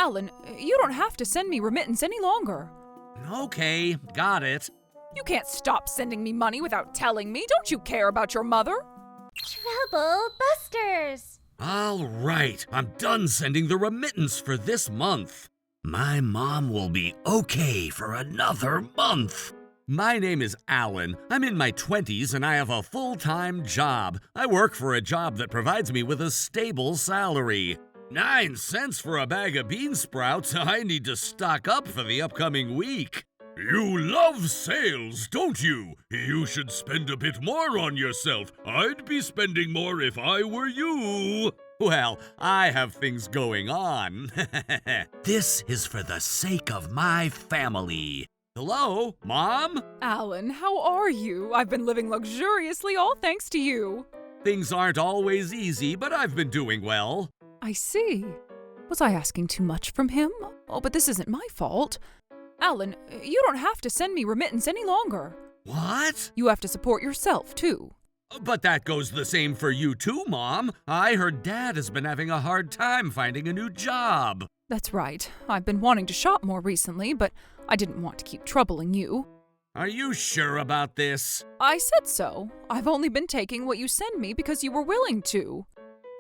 Alan, you don't have to send me remittance any longer. Okay, got it. You can't stop sending me money without telling me. Don't you care about your mother? Trouble busters! All right, I'm done sending the remittance for this month. My mom will be okay for another month. My name is Alan. I'm in my 20s and I have a full-time job. I work for a job that provides me with a stable salary. 9 cents for a bag of bean sprouts. I need to stock up for the upcoming week. You love sales, don't you? You should spend a bit more on yourself. I'd be spending more if I were you. Well, I have things going on. This is for the sake of my family. Hello, Mom? Alan, how are you? I've been living luxuriously, all thanks to you. Things aren't always easy, but I've been doing well. I see. Was I asking too much from him? Oh, but this isn't my fault. Alan, you don't have to send me remittance any longer. What? You have to support yourself, too. But that goes the same for you too, Mom. I heard Dad has been having a hard time finding a new job. That's right. I've been wanting to shop more recently, but I didn't want to keep troubling you. Are you sure about this? I said so. I've only been taking what you send me because you were willing to.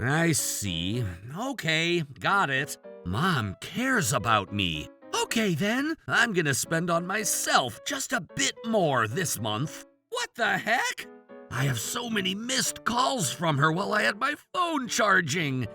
I see. Okay, got it. Mom cares about me. Okay then, I'm gonna spend on myself just a bit more this month. What the heck? I have so many missed calls from her while I had my phone charging.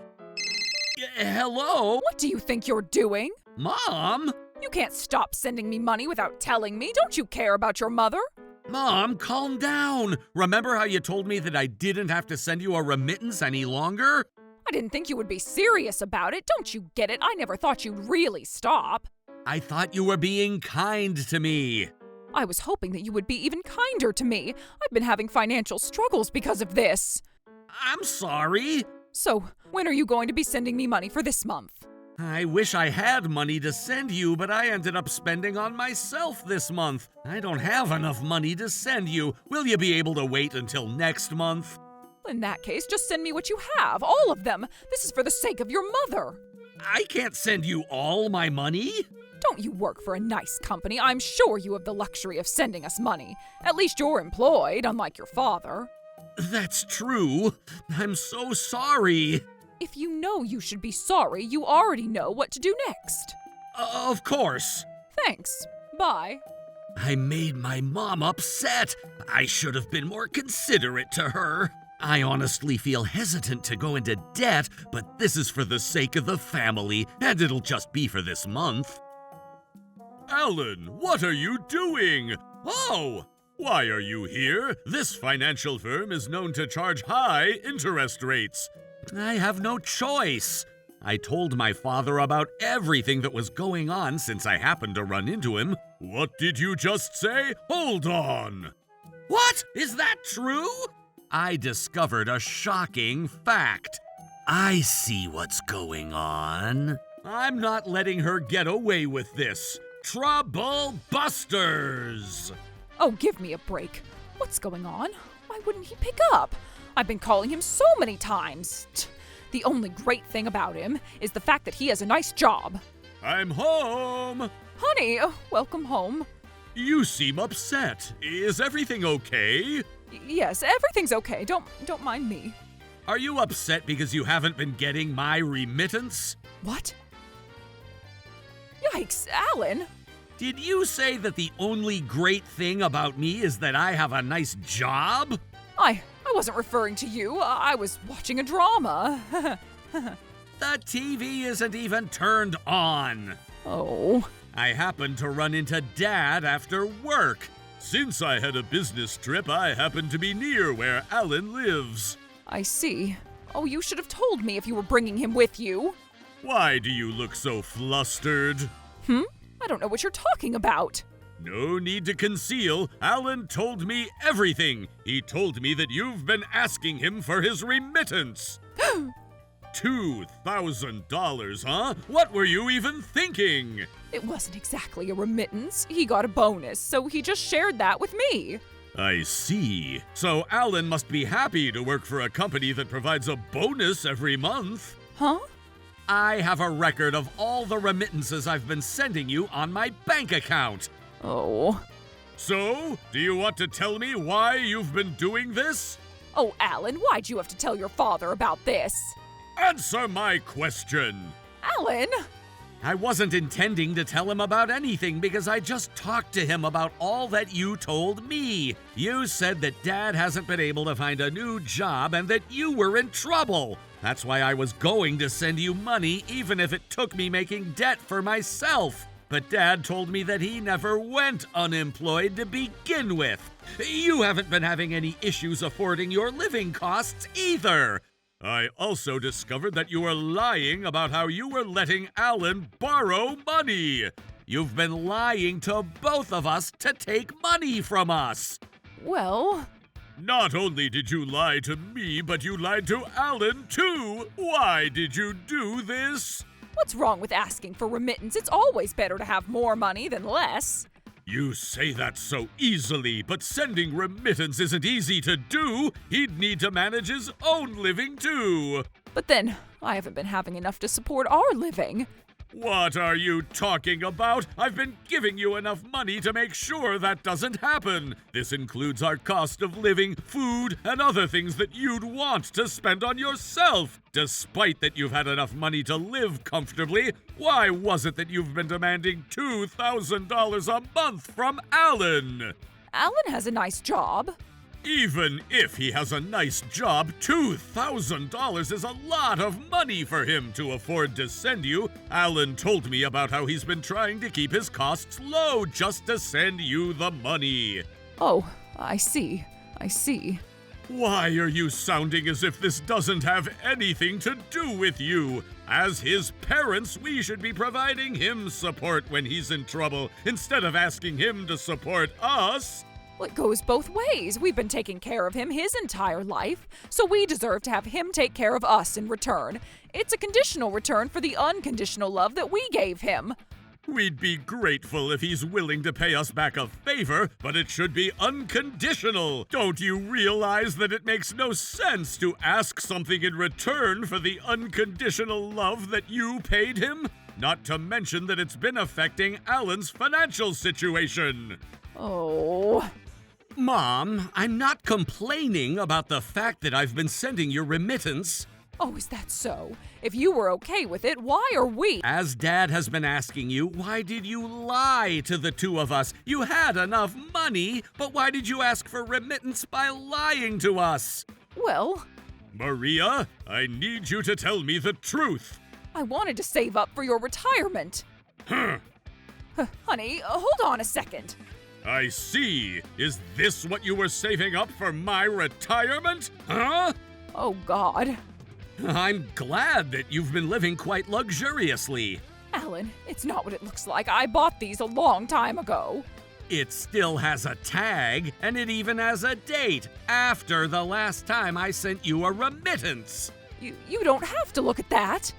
Hello? What do you think you're doing? Mom? You can't stop sending me money without telling me. Don't you care about your mother? Mom, calm down. Remember how you told me that I didn't have to send you a remittance any longer? I didn't think you would be serious about it. Don't you get it? I never thought you'd really stop. I thought you were being kind to me. I was hoping that you would be even kinder to me. I've been having financial struggles because of this. I'm sorry. So, when are you going to be sending me money for this month? I wish I had money to send you, but I ended up spending on myself this month. I don't have enough money to send you. Will you be able to wait until next month? In that case, just send me what you have, all of them. This is for the sake of your mother. I can't send you all my money. Don't you work for a nice company? I'm sure you have the luxury of sending us money. At least you're employed, unlike your father. That's true. I'm so sorry. If you know you should be sorry, you already know what to do next. Of course. Thanks. Bye. I made my mom upset. I should have been more considerate to her. I honestly feel hesitant to go into debt, but this is for the sake of the family, and it'll just be for this month. Alan, what are you doing? Oh! Why are you here? This financial firm is known to charge high interest rates. I have no choice. I told my father about everything that was going on since I happened to run into him. What did you just say? Hold on. What? Is that true? I discovered a shocking fact. I see what's going on. I'm not letting her get away with this. Trouble busters! Oh, give me a break. What's going on? Why wouldn't he pick up? I've been calling him so many times. The only great thing about him is the fact that he has a nice job. I'm home! Honey, welcome home. You seem upset. Is everything okay? Yes, everything's okay. Don't mind me. Are you upset because you haven't been getting my remittance? What? Yikes, Alan. Did you say that the only great thing about me is that I have a nice job? I wasn't referring to you. I was watching a drama. The TV isn't even turned on. Oh. I happened to run into Dad after work. Since I had a business trip, I happened to be near where Alan lives. I see. Oh, you should have told me if you were bringing him with you. Why do you look so flustered? I don't know what you're talking about. No need to conceal. Alan told me everything. He told me that you've been asking him for his remittance. $2,000, huh? What were you even thinking? It wasn't exactly a remittance. He got a bonus, so he just shared that with me. I see. So Alan must be happy to work for a company that provides a bonus every month. Huh? I have a record of all the remittances I've been sending you on my bank account. Oh. So, do you want to tell me why you've been doing this? Oh, Alan, why'd you have to tell your father about this? Answer my question. Alan! I wasn't intending to tell him about anything because I just talked to him about all that you told me. You said that Dad hasn't been able to find a new job and that you were in trouble. That's why I was going to send you money even if it took me making debt for myself. But Dad told me that he never went unemployed to begin with. You haven't been having any issues affording your living costs either. I also discovered that you were lying about how you were letting Alan borrow money. You've been lying to both of us to take money from us. Well... Not only did you lie to me, but you lied to Alan too. Why did you do this? What's wrong with asking for remittance? It's always better to have more money than less. You say that so easily, but sending remittance isn't easy to do. He'd need to manage his own living too. But then, I haven't been having enough to support our living. What are you talking about? I've been giving you enough money to make sure that doesn't happen. This includes our cost of living, food, and other things that you'd want to spend on yourself. Despite that you've had enough money to live comfortably, why was it that you've been demanding $2,000 a month from Alan? Alan has a nice job. Even if he has a nice job, $2,000 is a lot of money for him to afford to send you. Alan told me about how he's been trying to keep his costs low just to send you the money. Oh, I see. Why are you sounding as if this doesn't have anything to do with you? As his parents, we should be providing him support when he's in trouble, instead of asking him to support us. Well, it goes both ways. We've been taking care of him his entire life, so we deserve to have him take care of us in return. It's a conditional return for the unconditional love that we gave him. We'd be grateful if he's willing to pay us back a favor, but it should be unconditional. Don't you realize that it makes no sense to ask something in return for the unconditional love that you paid him? Not to mention that it's been affecting Alan's financial situation. Oh... Mom, I'm not complaining about the fact that I've been sending your remittance. Oh, is that so? If you were okay with it, why are we? As Dad has been asking you, why did you lie to the two of us? You had enough money, but why did you ask for remittance by lying to us? Well... Maria, I need you to tell me the truth. I wanted to save up for your retirement. Honey, hold on a second. I see. Is this what you were saving up for my retirement? Huh? Oh, God. I'm glad that you've been living quite luxuriously. Alan, it's not what it looks like. I bought these a long time ago. It still has a tag, and it even has a date after the last time I sent you a remittance. You don't have to look at that.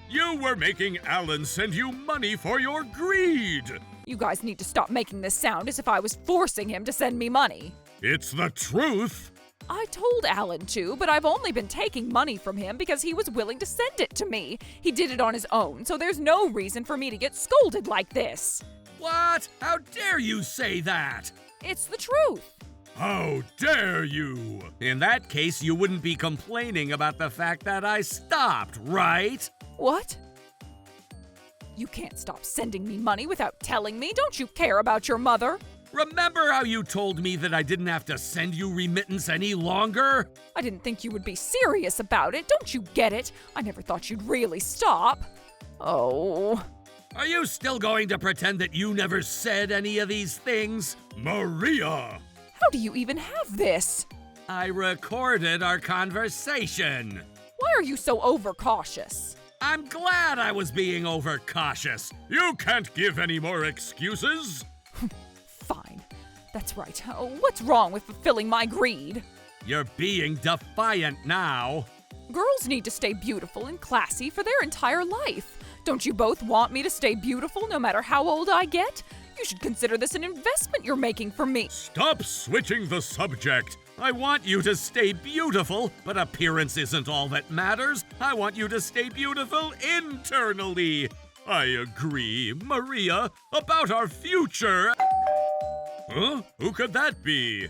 You were making Alan send you money for your greed. You guys need to stop making this sound as if I was forcing him to send me money. It's the truth. I told Alan to, but I've only been taking money from him because he was willing to send it to me. He did it on his own, so there's no reason for me to get scolded like this. What? How dare you say that? It's the truth. How dare you? In that case, you wouldn't be complaining about the fact that I stopped, right? What? You can't stop sending me money without telling me. Don't you care about your mother? Remember how you told me that I didn't have to send you remittance any longer? I didn't think you would be serious about it. Don't you get it? I never thought you'd really stop. Oh. Are you still going to pretend that you never said any of these things? Maria! How do you even have this? I recorded our conversation. Why are you so overcautious? I'm glad I was being overcautious. You can't give any more excuses. Fine. That's right. What's wrong with fulfilling my greed? You're being defiant now. Girls need to stay beautiful and classy for their entire life. Don't you both want me to stay beautiful no matter how old I get? You should consider this an investment you're making for me. Stop switching the subject. I want you to stay beautiful, but appearance isn't all that matters. I want you to stay beautiful internally. I agree, Maria, about our future. Huh? Who could that be?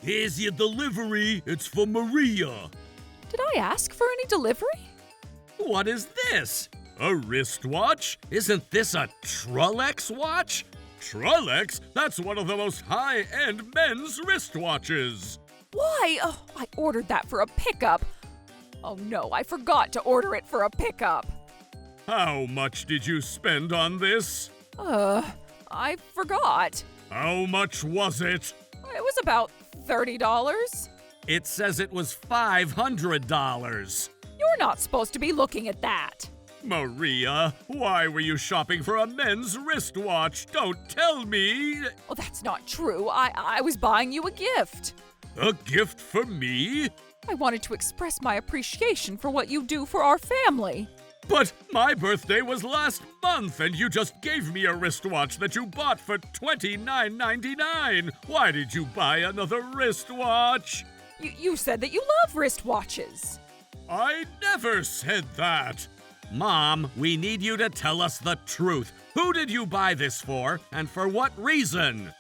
Here's your delivery. It's for Maria. Did I ask for any delivery? What is this? A wristwatch? Isn't this a Trollex watch? Trollex? That's one of the most high-end men's wristwatches. Why? Oh, I ordered that for a pickup. Oh no, I forgot to order it for a pickup. How much did you spend on this? I forgot. How much was it? It was about $30. It says it was $500. You're not supposed to be looking at that. Maria, why were you shopping for a men's wristwatch? Don't tell me. Well, that's not true. I was buying you a gift. A gift for me? I wanted to express my appreciation for what you do for our family. But my birthday was last month, and you just gave me a wristwatch that you bought for $29.99. Why did you buy another wristwatch? You said that you love wristwatches. I never said that. Mom, we need you to tell us the truth. Who did you buy this for, and for what reason?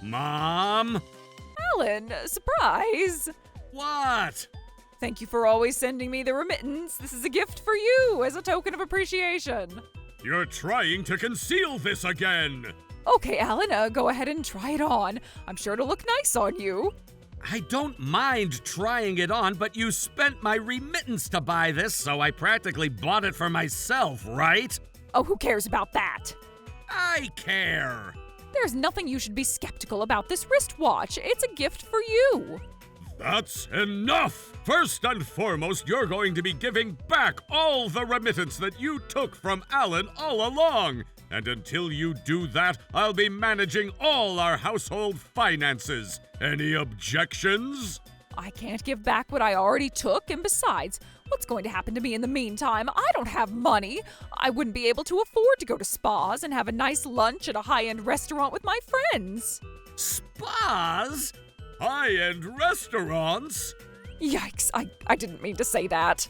Mom? Alan, surprise. What? Thank you for always sending me the remittance. This is a gift for you as a token of appreciation. You're trying to conceal this again. Okay, Alan, go ahead and try it on. I'm sure it'll look nice on you. I don't mind trying it on, but you spent my remittance to buy this, so I practically bought it for myself, right? Oh, who cares about that? I care. There's nothing you should be skeptical about this wristwatch. It's a gift for you. That's enough! First and foremost, you're going to be giving back all the remittance that you took from Alan all along. And until you do that, I'll be managing all our household finances. Any objections? I can't give back what I already took, and besides, what's going to happen to me in the meantime? I don't have money. I wouldn't be able to afford to go to spas and have a nice lunch at a high-end restaurant with my friends. Spas? High-end restaurants? Yikes, I didn't mean to say that.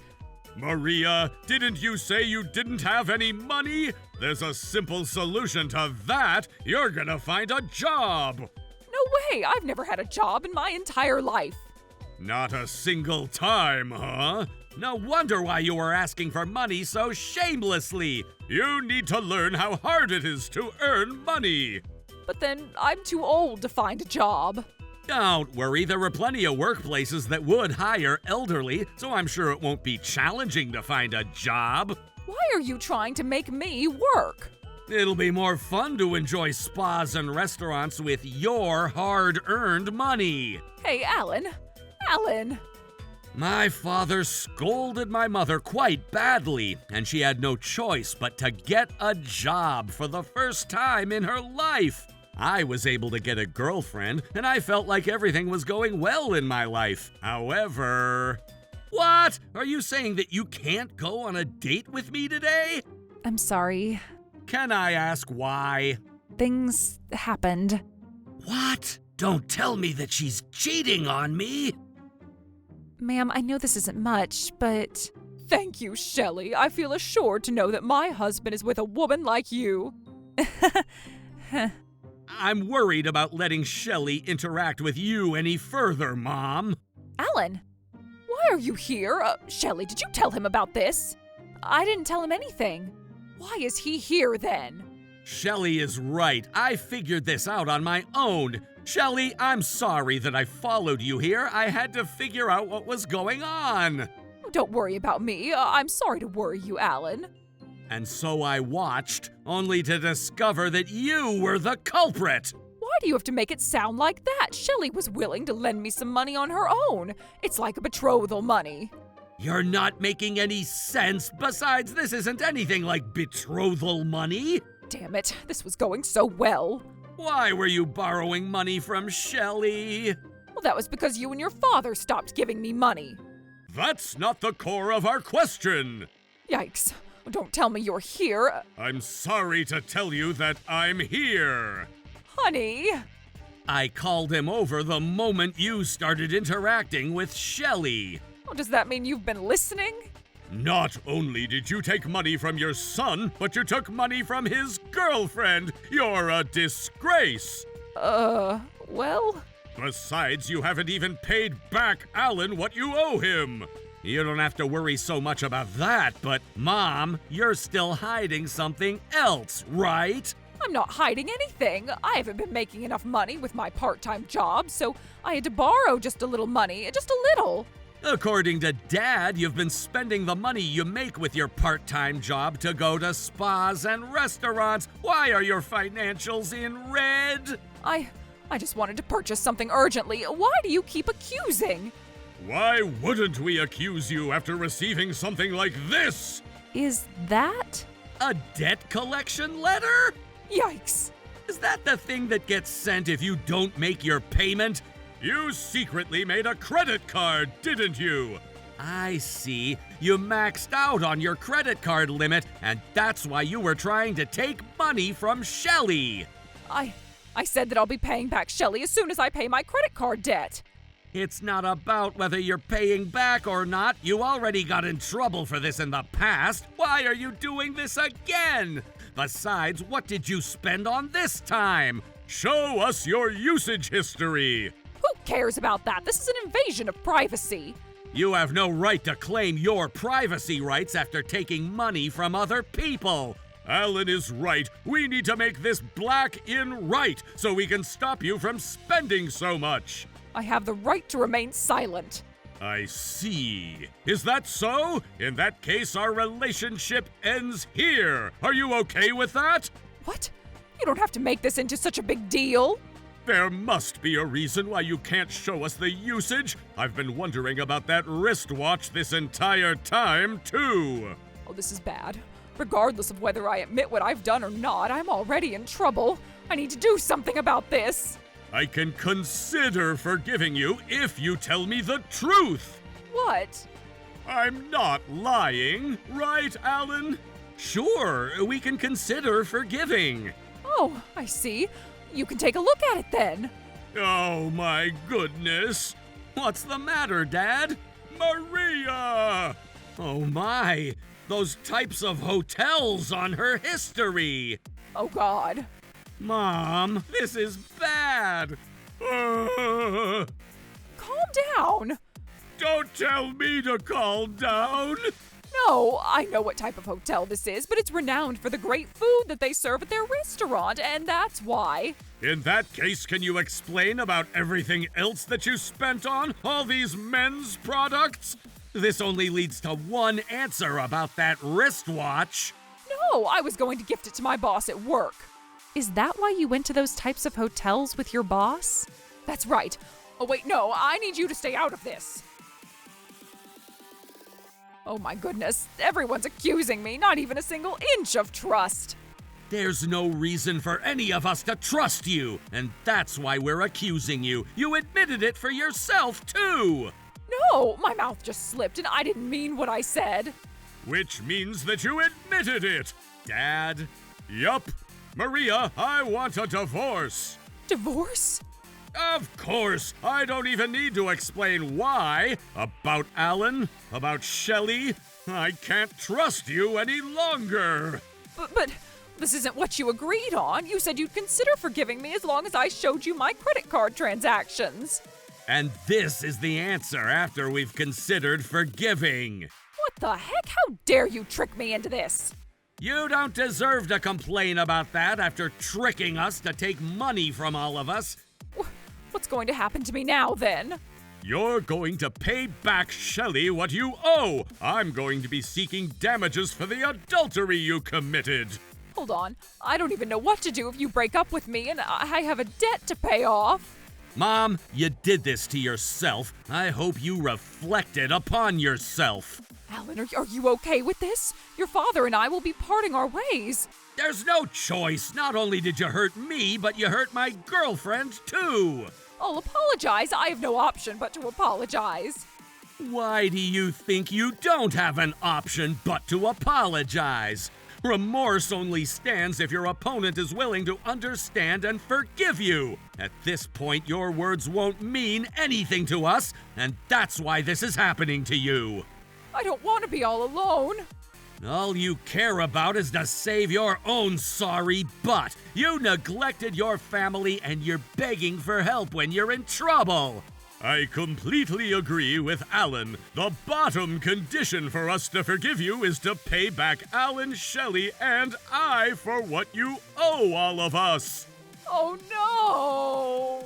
Maria, didn't you say you didn't have any money? There's a simple solution to that. You're gonna find a job. No way, I've never had a job in my entire life. Not a single time, huh? No wonder why you were asking for money so shamelessly. You need to learn how hard it is to earn money. But then I'm too old to find a job. Don't worry, there are plenty of workplaces that would hire elderly, so I'm sure it won't be challenging to find a job. Why are you trying to make me work? It'll be more fun to enjoy spas and restaurants with your hard-earned money. Hey, Alan. Alan. My father scolded my mother quite badly, and she had no choice but to get a job for the first time in her life. I was able to get a girlfriend, and I felt like everything was going well in my life. However... What? Are you saying that you can't go on a date with me today? I'm sorry. Can I ask why? Things happened. What? Don't tell me that she's cheating on me. Ma'am, I know this isn't much, but... Thank you, Shelley. I feel assured to know that my husband is with a woman like you. I'm worried about letting Shelley interact with you any further, Mom. Alan, why are you here? Shelley, did you tell him about this? I didn't tell him anything. Why is he here then? Shelley is right. I figured this out on my own. Shelley, I'm sorry that I followed you here. I had to figure out what was going on. Don't worry about me. I'm sorry to worry you, Alan. And so I watched, only to discover that you were the culprit. Why do you have to make it sound like that? Shelley was willing to lend me some money on her own. It's like a betrothal money. You're not making any sense. Besides, this isn't anything like betrothal money. Damn it, this was going so well. Why were you borrowing money from Shelley? Well, that was because you and your father stopped giving me money. That's not the core of our question. Yikes. Don't tell me you're here. I'm sorry to tell you that I'm here. Honey. I called him over the moment you started interacting with Shelley. Oh, does that mean you've been listening? Not only did you take money from your son, but you took money from his girlfriend. You're a disgrace. Well? Besides, you haven't even paid back Alan what you owe him. You don't have to worry so much about that, but Mom, you're still hiding something else, right? I'm not hiding anything. I haven't been making enough money with my part-time job, so I had to borrow just a little money, just a little. According to Dad, you've been spending the money you make with your part-time job to go to spas and restaurants. Why are your financials in red? I just wanted to purchase something urgently. Why do you keep accusing? Why wouldn't we accuse you after receiving something like this? Is that? A debt collection letter? Yikes. Is that the thing that gets sent if you don't make your payment? You secretly made a credit card, didn't you? I see. You maxed out on your credit card limit, and that's why you were trying to take money from Shelley. I said that I'll be paying back Shelley as soon as I pay my credit card debt. It's not about whether you're paying back or not. You already got in trouble for this in the past. Why are you doing this again? Besides, what did you spend on this time? Show us your usage history. Who cares about that? This is an invasion of privacy. You have no right to claim your privacy rights after taking money from other people. Alan is right. We need to make this black in right so we can stop you from spending so much. I have the right to remain silent. I see. Is that so? In that case, our relationship ends here. Are you okay with that? What? You don't have to make this into such a big deal. There must be a reason why you can't show us the usage. I've been wondering about that wristwatch this entire time, too. Oh, this is bad. Regardless of whether I admit what I've done or not, I'm already in trouble. I need to do something about this. I can consider forgiving you if you tell me the truth. What? I'm not lying, right, Alan? Sure, we can consider forgiving. Oh, I see. You can take a look at it then. Oh my goodness. What's the matter, Dad? Maria! Oh my, those types of hotels on her history. Oh, God. Mom, this is bad. Calm down. Don't tell me to calm down. No, I know what type of hotel this is, but it's renowned for the great food that they serve at their restaurant, and that's why. In that case, can you explain about everything else that you spent on? All these men's products? This only leads to one answer about that wristwatch. No, I was going to gift it to my boss at work. Is that why you went to those types of hotels with your boss? That's right. Oh, wait, no, I need you to stay out of this. Oh my goodness, everyone's accusing me, not even a single inch of trust. There's no reason for any of us to trust you, and that's why we're accusing you. You admitted it for yourself, too. No, my mouth just slipped and I didn't mean what I said. Which means that you admitted it, Dad. Yup. Maria, I want a divorce. Divorce? Of course! I don't even need to explain why. About Alan, about Shelley. I can't trust you any longer. But this isn't what you agreed on. You said you'd consider forgiving me as long as I showed you my credit card transactions. And this is the answer after we've considered forgiving. What the heck? How dare you trick me into this? You don't deserve to complain about that after tricking us to take money from all of us. What's going to happen to me now, then? You're going to pay back Shelley what you owe. I'm going to be seeking damages for the adultery you committed. Hold on. I don't even know what to do if you break up with me and I have a debt to pay off. Mom, you did this to yourself. I hope you reflected upon yourself. Alan, are you okay with this? Your father and I will be parting our ways. There's no choice. Not only did you hurt me, but you hurt my girlfriend, too. I'll apologize. I have no option but to apologize. Why do you think you don't have an option but to apologize? Remorse only stands if your opponent is willing to understand and forgive you. At this point, your words won't mean anything to us, and that's why this is happening to you. I don't want to be all alone. All you care about is to save your own sorry butt. You neglected your family and you're begging for help when you're in trouble. I completely agree with Alan. The bottom condition for us to forgive you is to pay back Alan, Shelley, and I for what you owe all of us. Oh no!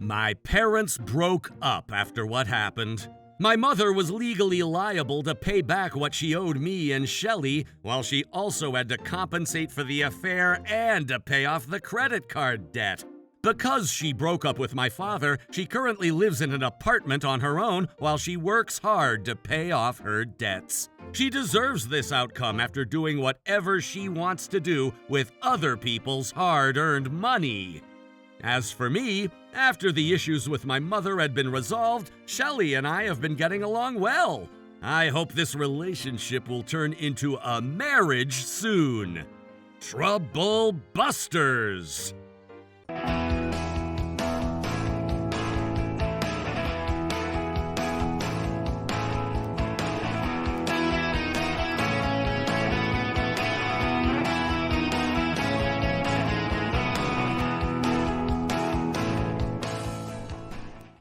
My parents broke up after what happened. My mother was legally liable to pay back what she owed me and Shelley, while she also had to compensate for the affair and to pay off the credit card debt. Because she broke up with my father, she currently lives in an apartment on her own while she works hard to pay off her debts. She deserves this outcome after doing whatever she wants to do with other people's hard-earned money. As for me, after the issues with my mother had been resolved, Shelley and I have been getting along well. I hope this relationship will turn into a marriage soon. Trouble Busters!